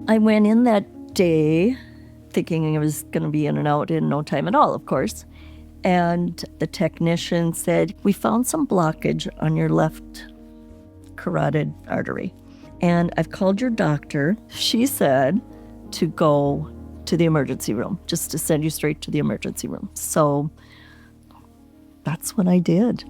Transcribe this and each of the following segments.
I went in that day thinking I was going to be in and out in no time at all, of course. And the technician said, we found some blockage on your left carotid artery. And I've called your doctor. She said to go to the emergency room, just to send you straight to the emergency room. So that's what I did.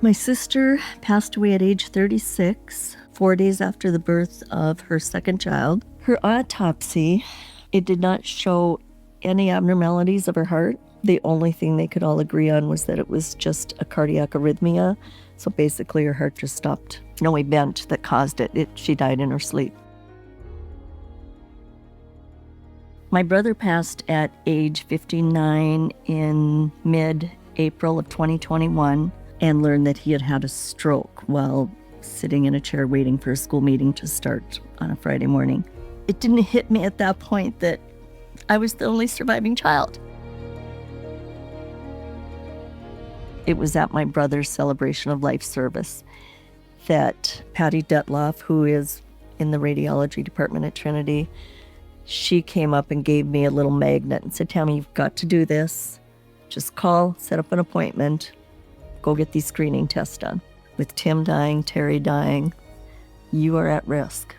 My sister passed away at age 36, 4 days after the birth of her second child. Her autopsy, it did not show any abnormalities of her heart. The only thing they could all agree on was that it was just a cardiac arrhythmia. So basically her heart just stopped. No event that caused it. She died in her sleep. My brother passed at age 59 in mid-April of 2021 and learned that he had had a stroke while sitting in a chair waiting for a school meeting to start on a Friday morning. It didn't hit me at that point that I was the only surviving child. It was at my brother's celebration of life service that Patty Detloff, who is in the radiology department at Trinity, she came up and gave me a little magnet and said, Tami, you've got to do this. Just call, set up an appointment, go get these screening tests done. With Tim dying, Terry dying, you are at risk.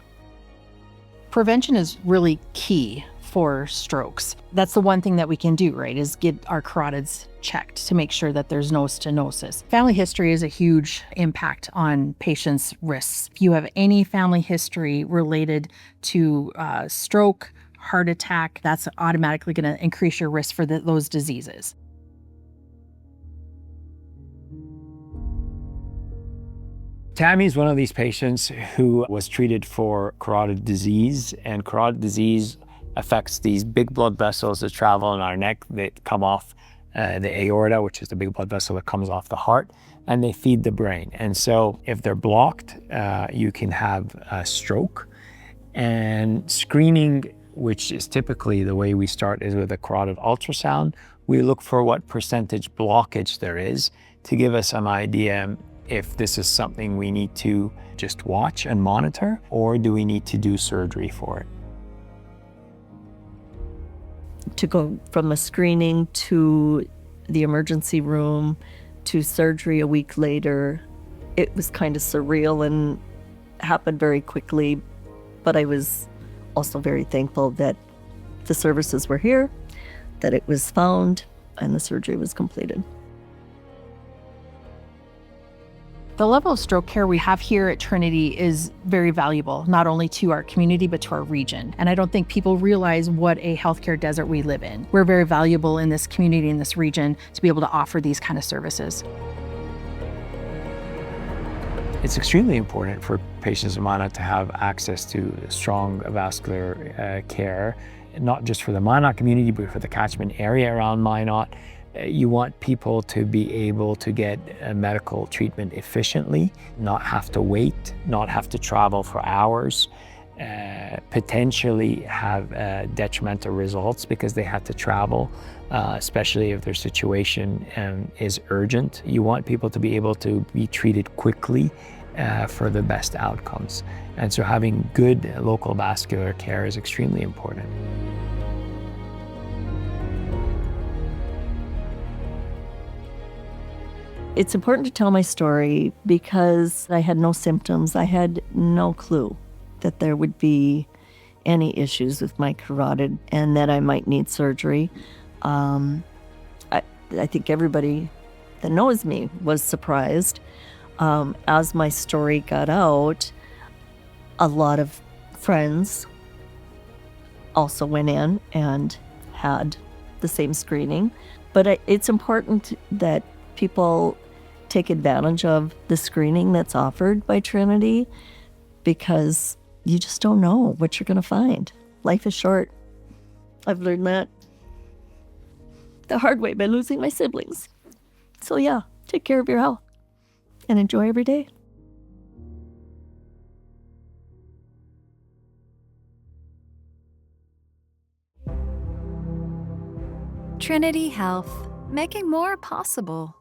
Prevention is really key for strokes. That's the one thing that we can do, right, is get our carotids checked to make sure that there's no stenosis. Family history is a huge impact on patients' risks. If you have any family history related to stroke, heart attack, that's automatically going to increase your risk for those diseases. Tami is one of these patients who was treated for carotid disease, and carotid disease affects these big blood vessels that travel in our neck that come off the aorta, which is the big blood vessel that comes off the heart, and they feed the brain. And so if they're blocked, you can have a stroke. And screening, which is typically the way we start, is with a carotid ultrasound. We look for what percentage blockage there is to give us an idea if this is something we need to just watch and monitor, or do we need to do surgery for it. To go from a screening to the emergency room to surgery a week later, it was kind of surreal and happened very quickly, but I was also very thankful that the services were here, that it was found, and the surgery was completed. The level of stroke care we have here at Trinity is very valuable, not only to our community, but to our region. And I don't think people realize what a healthcare desert we live in. We're very valuable in this community, in this region, to be able to offer these kind of services. It's extremely important for patients in Minot to have access to strong vascular care, not just for the Minot community, but for the catchment area around Minot. You want people to be able to get medical treatment efficiently, not have to wait, not have to travel for hours, potentially have detrimental results because they have to travel, especially if their situation is urgent. You want people to be able to be treated quickly for the best outcomes. And so having good local vascular care is extremely important. It's important to tell my story because I had no symptoms. I had no clue that there would be any issues with my carotid and that I might need surgery. I think everybody that knows me was surprised. As my story got out, a lot of friends also went in and had the same screening. But it's important that people take advantage of the screening that's offered by Trinity, because you just don't know what you're going to find. Life is short. I've learned that the hard way by losing my siblings. So yeah, take care of your health and enjoy every day. Trinity Health, making more possible.